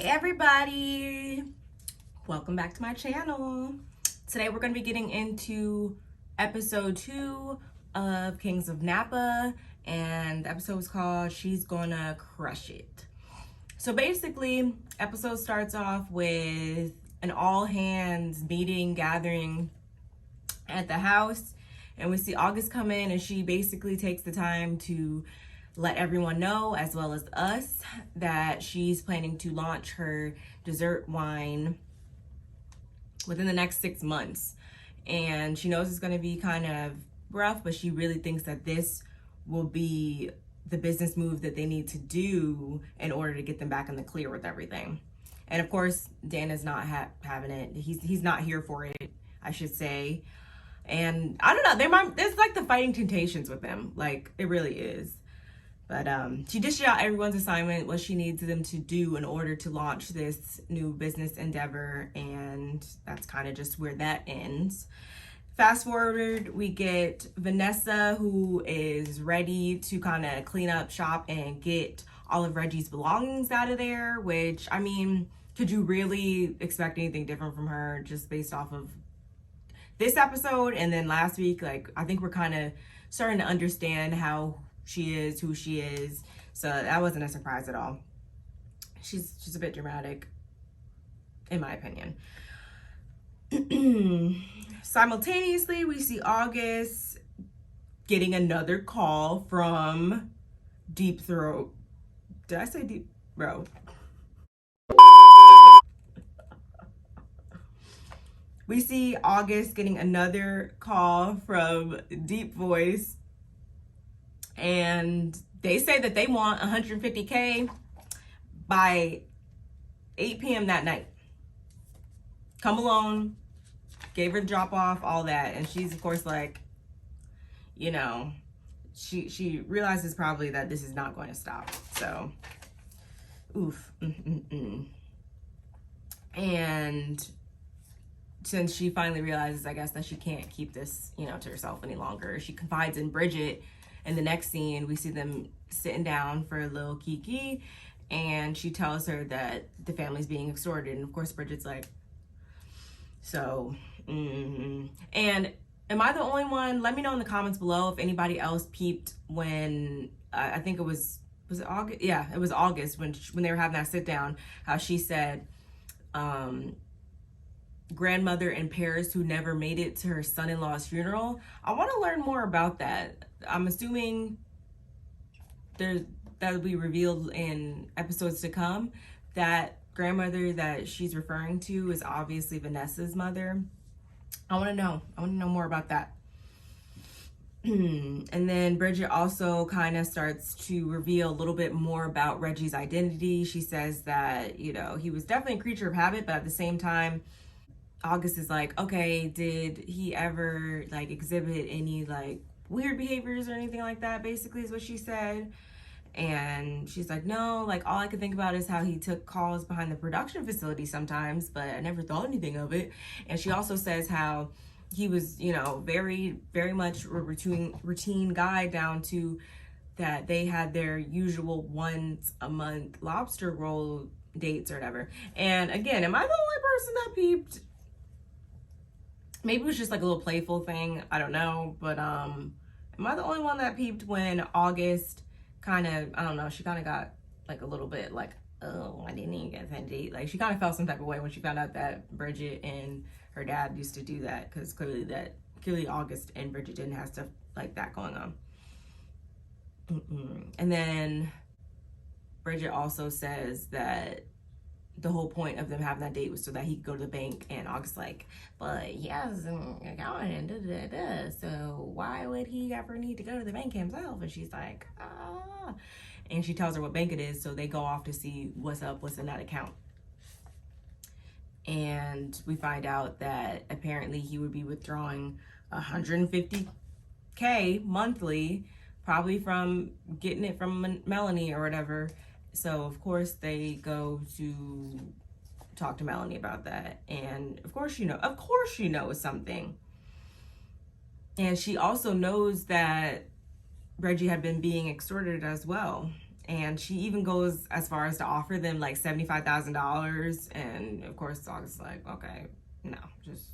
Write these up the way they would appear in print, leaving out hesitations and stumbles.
everybody, welcome back to my channel. Today we're going to be getting into episode 2 of Kings of Napa, and the episode is called She's Gonna Crush It. So basically, episode starts off with an all hands meeting gathering at the house, and we see August come in, and she basically takes the time to let everyone know, as well as us, that she's planning to launch her dessert wine within the next 6 months. And she knows it's going to be kind of rough, but she really thinks that this will be the business move that they need to do in order to get them back in the clear with everything. And of course, Dan is not having it. He's not here for it, I should say. And I don't know, there's like the fighting temptations with them. Like, it really is. But she dished out everyone's assignment, what she needs them to do in order to launch this new business endeavor, and that's kind of just where that ends. Fast forward, we get Vanessa, who is ready to kind of clean up shop and get all of Reggie's belongings out of there, which, I mean, could you really expect anything different from her just based off of this episode? And then last week, like, I think we're kind of starting to understand how she is, who she is, so that wasn't a surprise at all. She's a bit dramatic, in my opinion. Simultaneously, we see August getting another call from Deep Throat. Did I say Deep Throat? We see August getting another call from Deep Voice, and they say that they want 150K by 8 p.m. that night. Come alone, gave her the drop off, all that. And she's, of course, like, you know, she realizes probably that this is not going to stop. So, oof. And since she finally realizes, I guess, that she can't keep this, you know, to herself any longer, she confides in Bridget. In the next scene, we see them sitting down for a little kiki, and she tells her that the family's being extorted. And of course, Bridget's like, so, And am I the only one? Let me know in the comments below if anybody else peeped when, I think it was it August? Yeah, it was August when they were having that sit down, how she said, grandmother in Paris who never made it to her son-in-law's funeral. I want to learn more about that. I'm assuming that will be revealed in episodes to come. That grandmother that she's referring to is obviously Vanessa's mother. I want to know more about that. And then Bridget also kind of starts to reveal a little bit more about Reggie's identity. She says that, you know, he was definitely a creature of habit, but at the same time, August is like, okay, did he ever like exhibit any like weird behaviors or anything like that, basically is what she said. And she's like, no, like all I could think about is how he took calls behind the production facility sometimes, but I never thought anything of it. And she also says how he was, you know, very, very much a routine guy, down to that they had their usual once a month lobster roll dates or whatever. And again, am I the only person that peeped? Maybe it was just like a little playful thing, I don't know, but am I the only one that peeped when August kind of, I don't know, she kind of got like a little bit like, oh, I didn't even get that date. Like, she kind of felt some type of way when she found out that Bridget and her dad used to do that, because clearly August and Bridget didn't have stuff like that going on. And then Bridget also says that the whole point of them having that date was so that he could go to the bank, and August like, but he has an account, so why would he ever need to go to the bank himself? And she's like, ah. And she tells her what bank it is, so they go off to see what's in that account. And we find out that apparently he would be withdrawing 150K monthly, probably from getting it from Melanie or whatever. So of course they go to talk to Melanie about that, and of course she knows something. And she also knows that Reggie had been being extorted as well. And she even goes as far as to offer them like $75,000. And of course, August's like, okay, no, just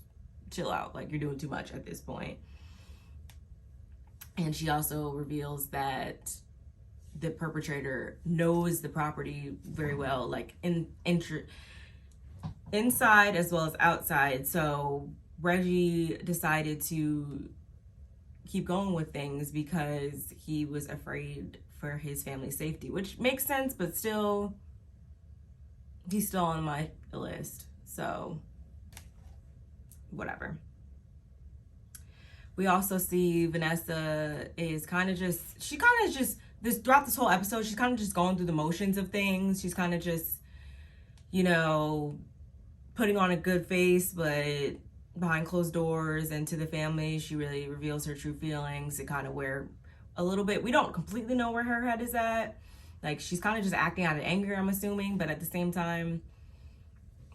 chill out. Like, you're doing too much at this point. And she also reveals that the perpetrator knows the property very well, like inside as well as outside. So Reggie decided to keep going with things because he was afraid for his family's safety, which makes sense, but still, he's still on my list. So whatever. We also see Vanessa is kind of just this throughout this whole episode, she's kind of just going through the motions of things. She's kind of just, you know, putting on a good face, but behind closed doors, and to the family, she really reveals her true feelings and kind of where a little bit, we don't completely know where her head is at. Like, she's kind of just acting out of anger, I'm assuming, but at the same time,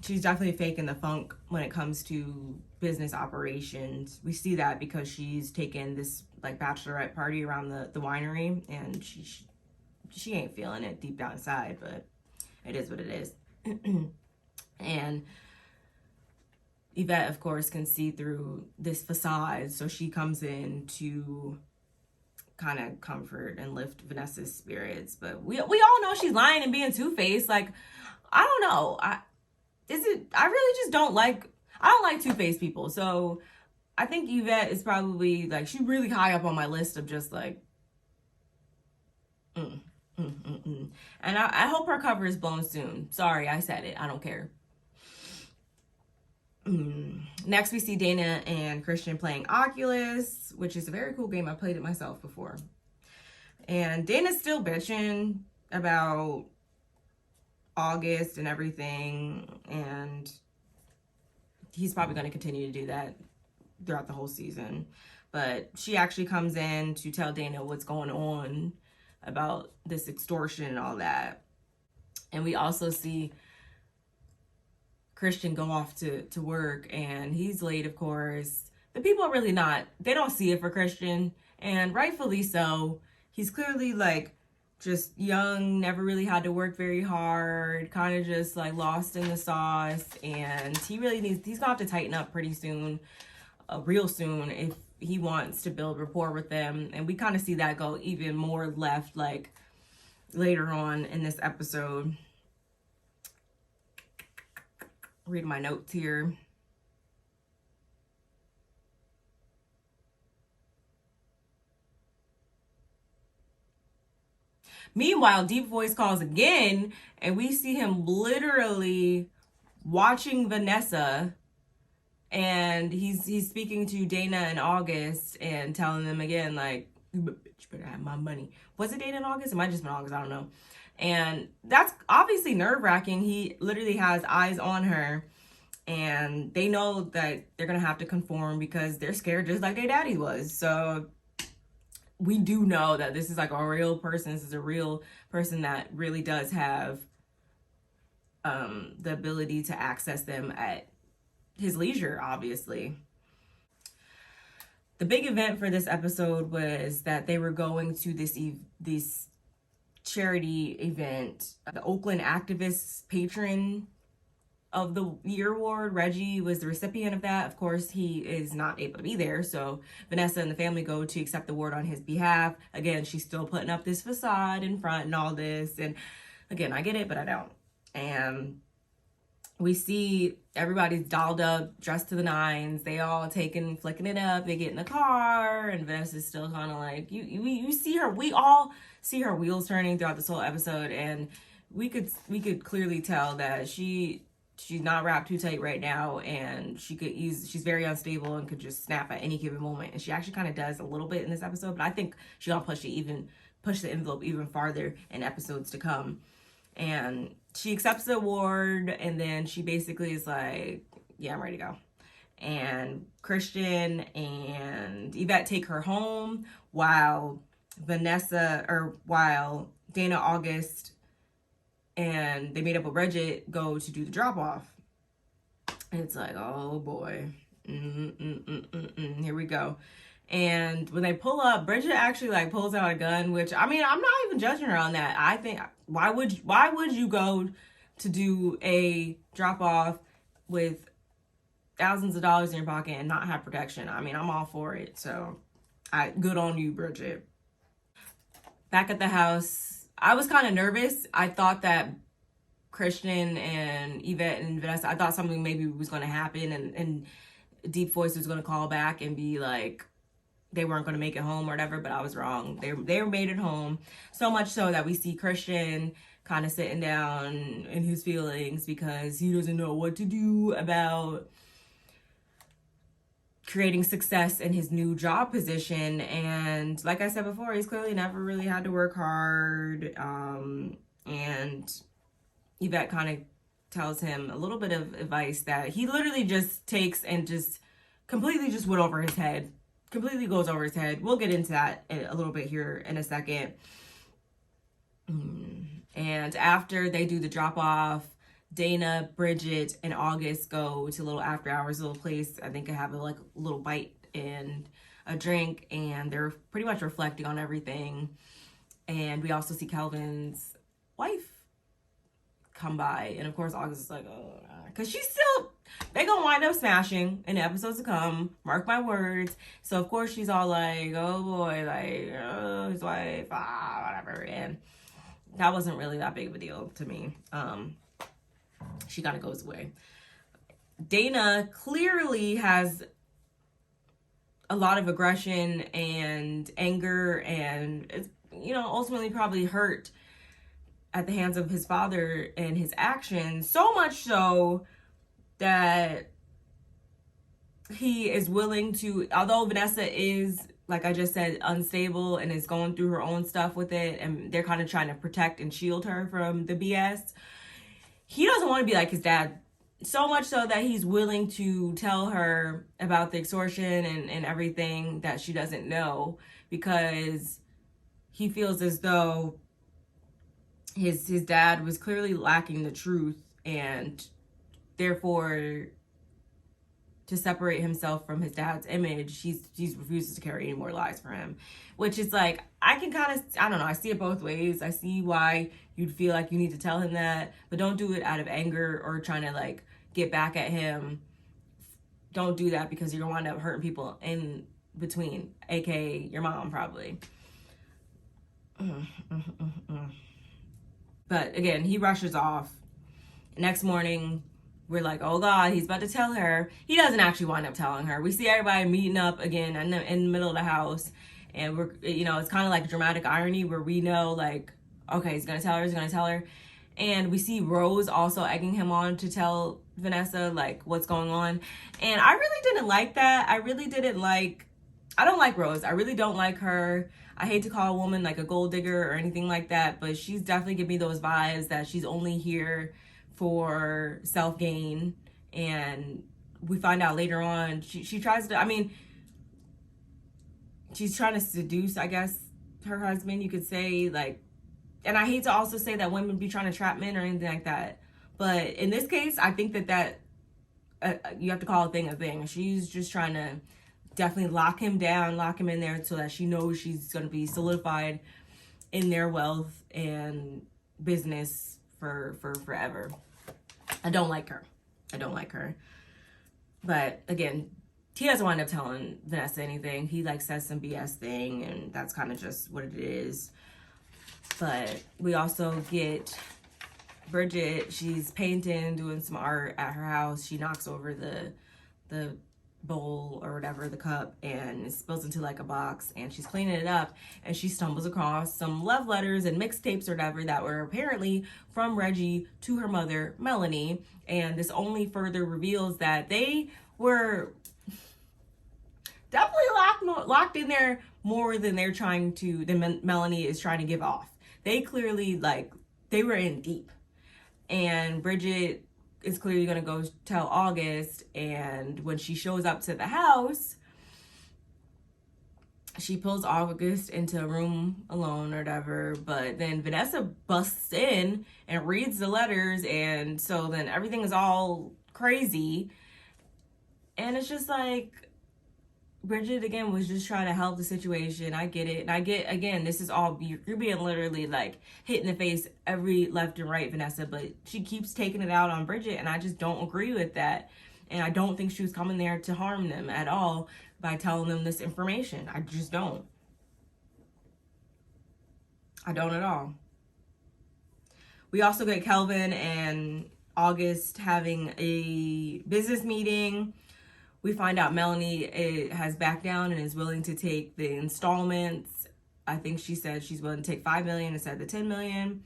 she's definitely faking the funk when it comes to business operations. We see that because she's taken this like bachelorette party around the winery, and she ain't feeling it deep down inside, but it is what it is. And Yvette, of course, can see through this facade, so she comes in to kind of comfort and lift Vanessa's spirits. But we all know she's lying and being two-faced. Like, I don't know. I really just don't like two-faced people. So I think Yvette is probably like, she's really high up on my list of just like, And I hope her cover is blown soon. Sorry, I said it. I don't care. Next, we see Dana and Christian playing Oculus, which is a very cool game. I played it myself before. And Dana's still bitching about August and everything, and he's probably going to continue to do that throughout the whole season. But she actually comes in to tell Dana what's going on about this extortion and all that. And we also see Christian go off to work, and he's late, of course. The people are really they don't see it for Christian, and rightfully so. He's clearly like just young, never really had to work very hard, kind of just like lost in the sauce, and he's gonna have to tighten up pretty soon, real soon, if he wants to build rapport with them. And we kind of see that go even more left like later on in this episode. Read my notes here. Meanwhile, Deep Voice calls again, and we see him literally watching Vanessa, and he's speaking to Dana and August and telling them again, like, you better have my money. Was it Dana and August? It might have just been August, I don't know. And that's obviously nerve-wracking. He literally has eyes on her, and they know that they're going to have to conform because they're scared just like their daddy was. So we do know that this is like a real person. This is a real person that really does have the ability to access them at his leisure, obviously. The big event for this episode was that they were going to this charity event. The Oakland Activists Patron of the Year Award, Reggie, was the recipient of that. Of course, he is not able to be there, so Vanessa and the family go to accept the award on his behalf. Again, she's still putting up this facade in front and all this, and again, I get it, but I don't. And we see everybody's dolled up, dressed to the nines. They all flicking it up. They get in the car, and Vanessa's still kind of like, you see her. We all see her wheels turning throughout this whole episode, and we could clearly tell that she's not wrapped too tight right now, and she's very unstable and could just snap at any given moment. And she actually kind of does a little bit in this episode, but I think she'll push the envelope even farther in episodes to come. And she accepts the award, and then she basically is like, yeah, I'm ready to go. And Christian and Yvette take her home while Dana, August, and they meet up with Reggie, go to do the drop off. And it's like, oh boy, here we go. And when they pull up, Bridget actually like pulls out a gun, which I mean, I'm not even judging her on that. I think why would you go to do a drop off with thousands of dollars in your pocket and not have protection? I mean, I'm all for it. So good on you, Bridget. Back at the house, I was kind of nervous. I thought that Christian and Yvette and Vanessa, I thought something maybe was going to happen, and Deep Voice was going to call back and be like, they weren't going to make it home or whatever, but I was wrong. They made it home. So much so that we see Christian kind of sitting down in his feelings because he doesn't know what to do about creating success in his new job position. And like I said before, he's clearly never really had to work hard. And Yvette kind of tells him a little bit of advice that he literally just takes and just completely just went over his head. Completely goes over his head. We'll get into that a little bit here in a second. And after they do the drop off, Dana, Bridget, and August go to a little after hours little place. I think they have a little bite and a drink, and they're pretty much reflecting on everything. And we also see Calvin's wife come by, and of course August is like, oh, because they gonna wind up smashing in the episodes to come, mark my words. So of course she's all like, oh boy, like, oh, his wife, whatever. And that wasn't really that big of a deal to me. She kind of goes away. Dana clearly has a lot of aggression and anger, and it's, ultimately probably hurt at the hands of his father and his actions, so much so that he is willing to, although Vanessa is, like I just said, unstable and is going through her own stuff with it, and they're kind of trying to protect and shield her from the BS, he doesn't want to be like his dad, so much so that he's willing to tell her about the extortion and everything that she doesn't know, because he feels as though his dad was clearly lacking the truth, and therefore, to separate himself from his dad's image, he refuses to carry any more lies for him. Which is like, I can kind of, I don't know, I see it both ways. I see why you'd feel like you need to tell him that, but don't do it out of anger or trying to like get back at him. Don't do that, because you're gonna wind up hurting people in between, aka your mom probably. But again, he rushes off. Next morning, we're like, oh God, he's about to tell her. He doesn't actually wind up telling her. We see everybody meeting up again in the middle of the house. And we're, it's kind of like dramatic irony where we know, like, okay, he's going to tell her. And we see Rose also egging him on to tell Vanessa, like, what's going on. And I really didn't like that. I don't like Rose. I really don't like her. I hate to call a woman like a gold digger or anything like that, but she's definitely giving me those vibes that she's only here for self-gain. And we find out later on, she tries to, she's trying to seduce, I guess, her husband, you could say, like, and I hate to also say that women be trying to trap men or anything like that. But in this case, I think that you have to call a thing. She's just trying to definitely lock him down, lock him in there so that she knows she's going to be solidified in their wealth and business for forever. I don't like her. But again, he doesn't wind up telling Vanessa anything. He like says some BS thing, and that's kind of just what it is. But we also get Bridget. She's painting, doing some art at her house. She knocks over the bowl or whatever, the cup, and it spills into like a box, and she's cleaning it up, and she stumbles across some love letters and mixtapes or whatever that were apparently from Reggie to her mother, Melanie. And this only further reveals that they were definitely locked in there more than Melanie is trying to give off. They clearly, like, they were in deep. And Bridget is clearly going to go tell August, and when she shows up to the house, she pulls August into a room alone or whatever, but then Vanessa busts in and reads the letters, and so then everything is all crazy, and it's just like, Bridget, again, was just trying to help the situation. I get it. And I get, again, this is all, you're being literally, like, hit in the face every left and right, Vanessa. But she keeps taking it out on Bridget, and I just don't agree with that. And I don't think she was coming there to harm them at all by telling them this information. I just don't. I don't at all. We also get Kelvin and August having a business meeting. We find out Melanie has backed down and is willing to take the installments. I think she said she's willing to take $5 million instead of the $10 million.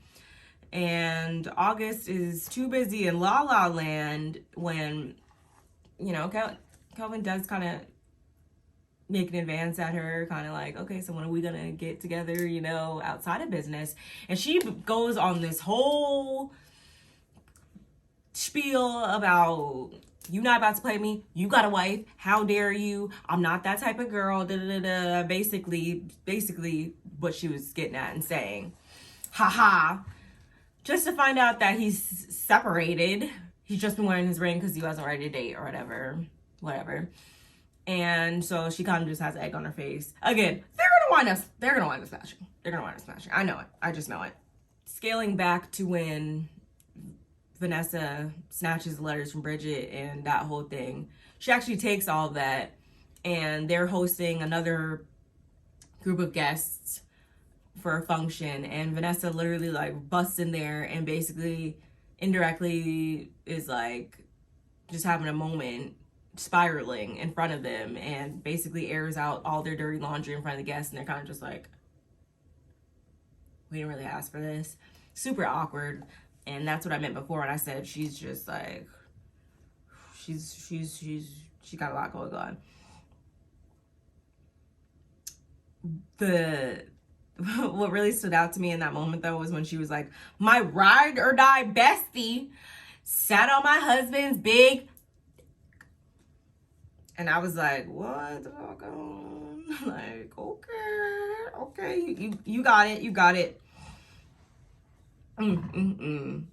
And August is too busy in La La Land when, you know, Kelvin does kind of make an advance at her, kind of like, okay, so when are we gonna get together, you know, outside of business? And she goes on this whole spiel about, you not about to play me, you got a wife, how dare you, I'm not that type of girl, da da da da. Basically what she was getting at and saying, haha, just to find out that he's separated. He's just been wearing his ring because he wasn't ready to date or whatever. And so she kind of just has egg on her face. Again, they're gonna wind up smashing. I know it. I just know it. Scaling back to when Vanessa snatches the letters from Bridget and that whole thing, she actually takes all of that, and they're hosting another group of guests for a function, and Vanessa literally like busts in there and basically indirectly is like just having a moment, spiraling in front of them, and basically airs out all their dirty laundry in front of the guests, and they're kind of just like, we didn't really ask for this. Super awkward. And that's what I meant before when I said she's just like, she got a lot going on. What really stood out to me in that moment though was when she was like, my ride or die bestie sat on my husband's big, and I was like, what the fuck on? Like, okay, you got it. And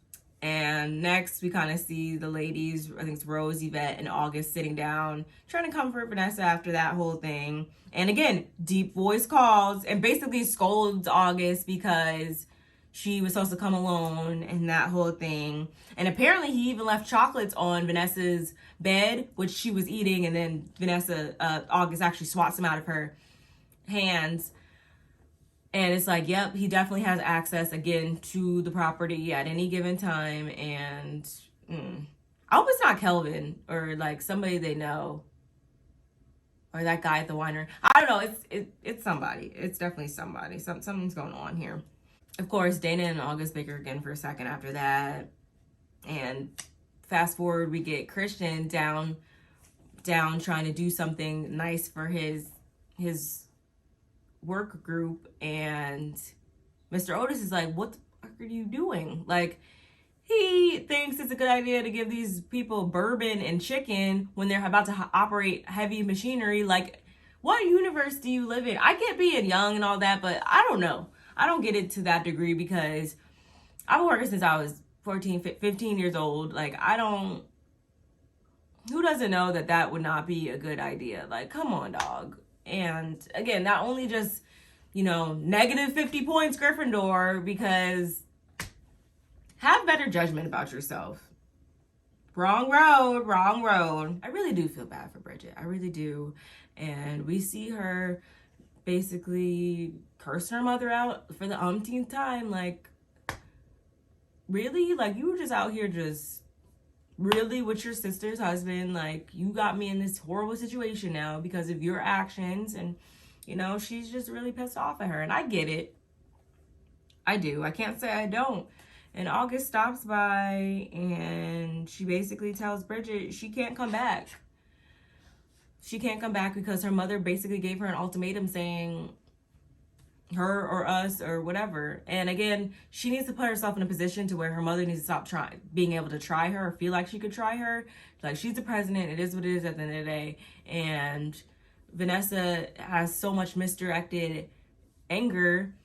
next we kind of see the ladies, I think it's Rose, Yvette, and August sitting down trying to comfort Vanessa after that whole thing. And again, deep voice calls and basically scolds August because she was supposed to come alone and that whole thing. And apparently he even left chocolates on Vanessa's bed, which she was eating, and then August actually swats them out of her hands. And it's like, yep, he definitely has access again to the property at any given time. And I hope it's not Kelvin or like somebody they know, or that guy at the winery. I don't know. It's somebody. It's definitely somebody. Something's going on here. Of course, Dana and August bicker again for a second after that. And fast forward, we get Christian down trying to do something nice for his work group, and Mr. Otis is like, what the fuck are you doing? Like, he thinks it's a good idea to give these people bourbon and chicken when they're about to operate heavy machinery. Like, what universe do you live in? I get being young and all that, but I don't know. I don't get it to that degree because I've been working since I was 15 years old. Like, who doesn't know that would not be a good idea? Like, come on, dog. And again, not only just, negative 50 points Gryffindor, because have better judgment about yourself. Wrong road. I really do feel bad for Bridget. I really do. And we see her basically cursing her mother out for the umpteenth time. Like, really? Like, you were just out here just really with your sister's husband. Like, you got me in this horrible situation now because of your actions. And, she's just really pissed off at her. And I get it. I do. I can't say I don't. And August stops by and she basically tells Bridget she can't come back. She can't come back because her mother basically gave her an ultimatum saying her or us or whatever. And again, she needs to put herself in a position to where her mother needs to stop being able to try her or feel like she could try her. Like, she's the president. It is what it is at the end of the day. And Vanessa has so much misdirected anger,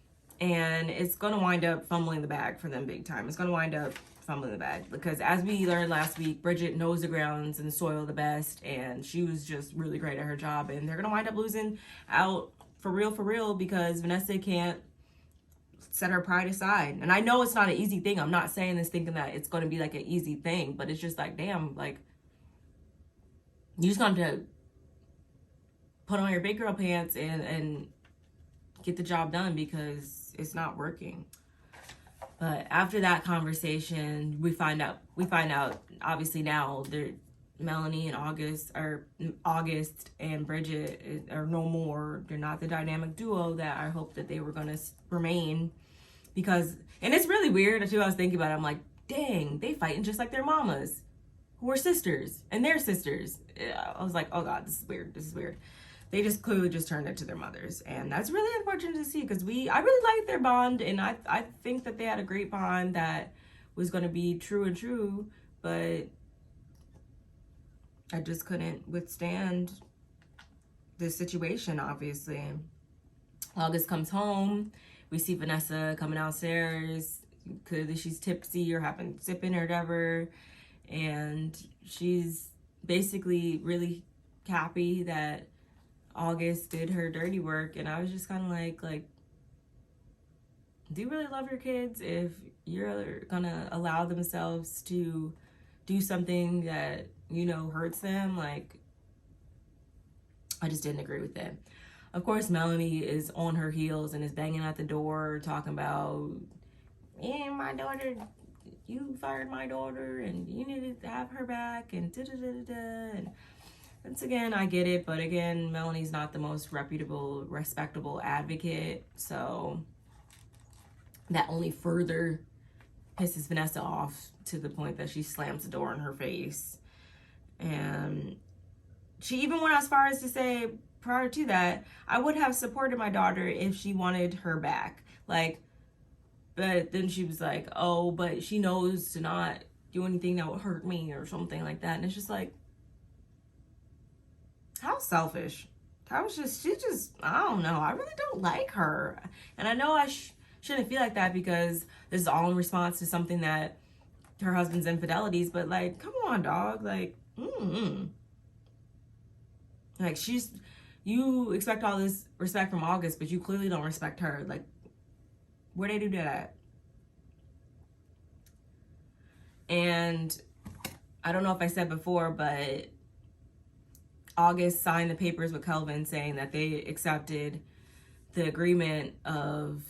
and it's going to wind up fumbling the bag for them big time. It's going to wind up fumbling the bag, because as we learned last week, Bridget knows the grounds and the soil the best, and she was just really great at her job, and they're gonna wind up losing out for real, because Vanessa can't set her pride aside. And I know it's not an easy thing. I'm not saying this thinking that it's gonna be like an easy thing, but it's just like, damn, like, you just got to put on your big girl pants and get the job done, because it's not working. But after that conversation, we find out obviously now Melanie and August and Bridget are no more. They're not the dynamic duo that I hoped that they were going to remain, because, and it's really weird too. I was thinking about it. I'm like, dang, they fighting just like their mamas, who are sisters, and they're sisters. I was like, oh God, this is weird. They just clearly just turned into their mothers, and that's really unfortunate to see, because I really liked their bond, and I think that they had a great bond that was going to be true, but I just couldn't withstand this situation, obviously. August comes home. We see Vanessa coming downstairs. Clearly she's tipsy or having sipping or whatever, and she's basically really happy that August did her dirty work. And I was just kind of like, do you really love your kids if you're gonna allow themselves to do something that, you know, hurts them? Like, I just didn't agree with it. Of course, Melanie is on her heels and is banging at the door talking about, my daughter, you fired my daughter and you needed to have her back, and and once again, I get it, but again, Melanie's not the most reputable, respectable advocate, so that only further pisses Vanessa off to the point that she slams the door in her face. And she even went as far as to say, prior to that, I would have supported my daughter if she wanted her back. Like, but then she was like, oh, but she knows to not do anything that would hurt me or something like that. And it's just like, how selfish. She just, I don't know. I really don't like her. And I know I shouldn't feel like that, because this is all in response to something that her husband's infidelities, but like, come on, dog. Like, like, you expect all this respect from August, but you clearly don't respect her. Like, where they do that? And I don't know if I said before, but August signed the papers with Kelvin saying that they accepted the agreement of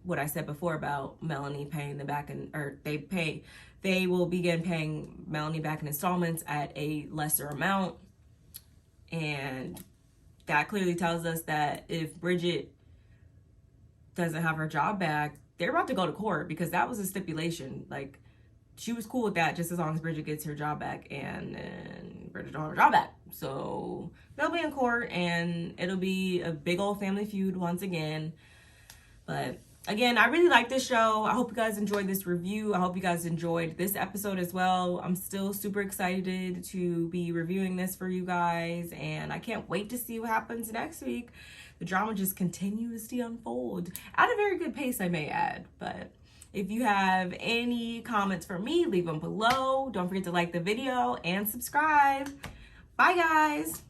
what I said before about Melanie paying them back, they will begin paying Melanie back in installments at a lesser amount. And that clearly tells us that if Bridget doesn't have her job back, they're about to go to court, because that was a stipulation. Like, she was cool with that just as long as Bridget gets her job back, and Bridget don't have her job back. So they'll be in court, and it'll be a big old family feud once again. But again, I really like this show. I hope you guys enjoyed this review. I hope you guys enjoyed this episode as well. I'm still super excited to be reviewing this for you guys, and I can't wait to see what happens next week. The drama just continues to unfold at a very good pace, I may add. But if you have any comments for me, leave them below. Don't forget to like the video and subscribe. Bye, guys.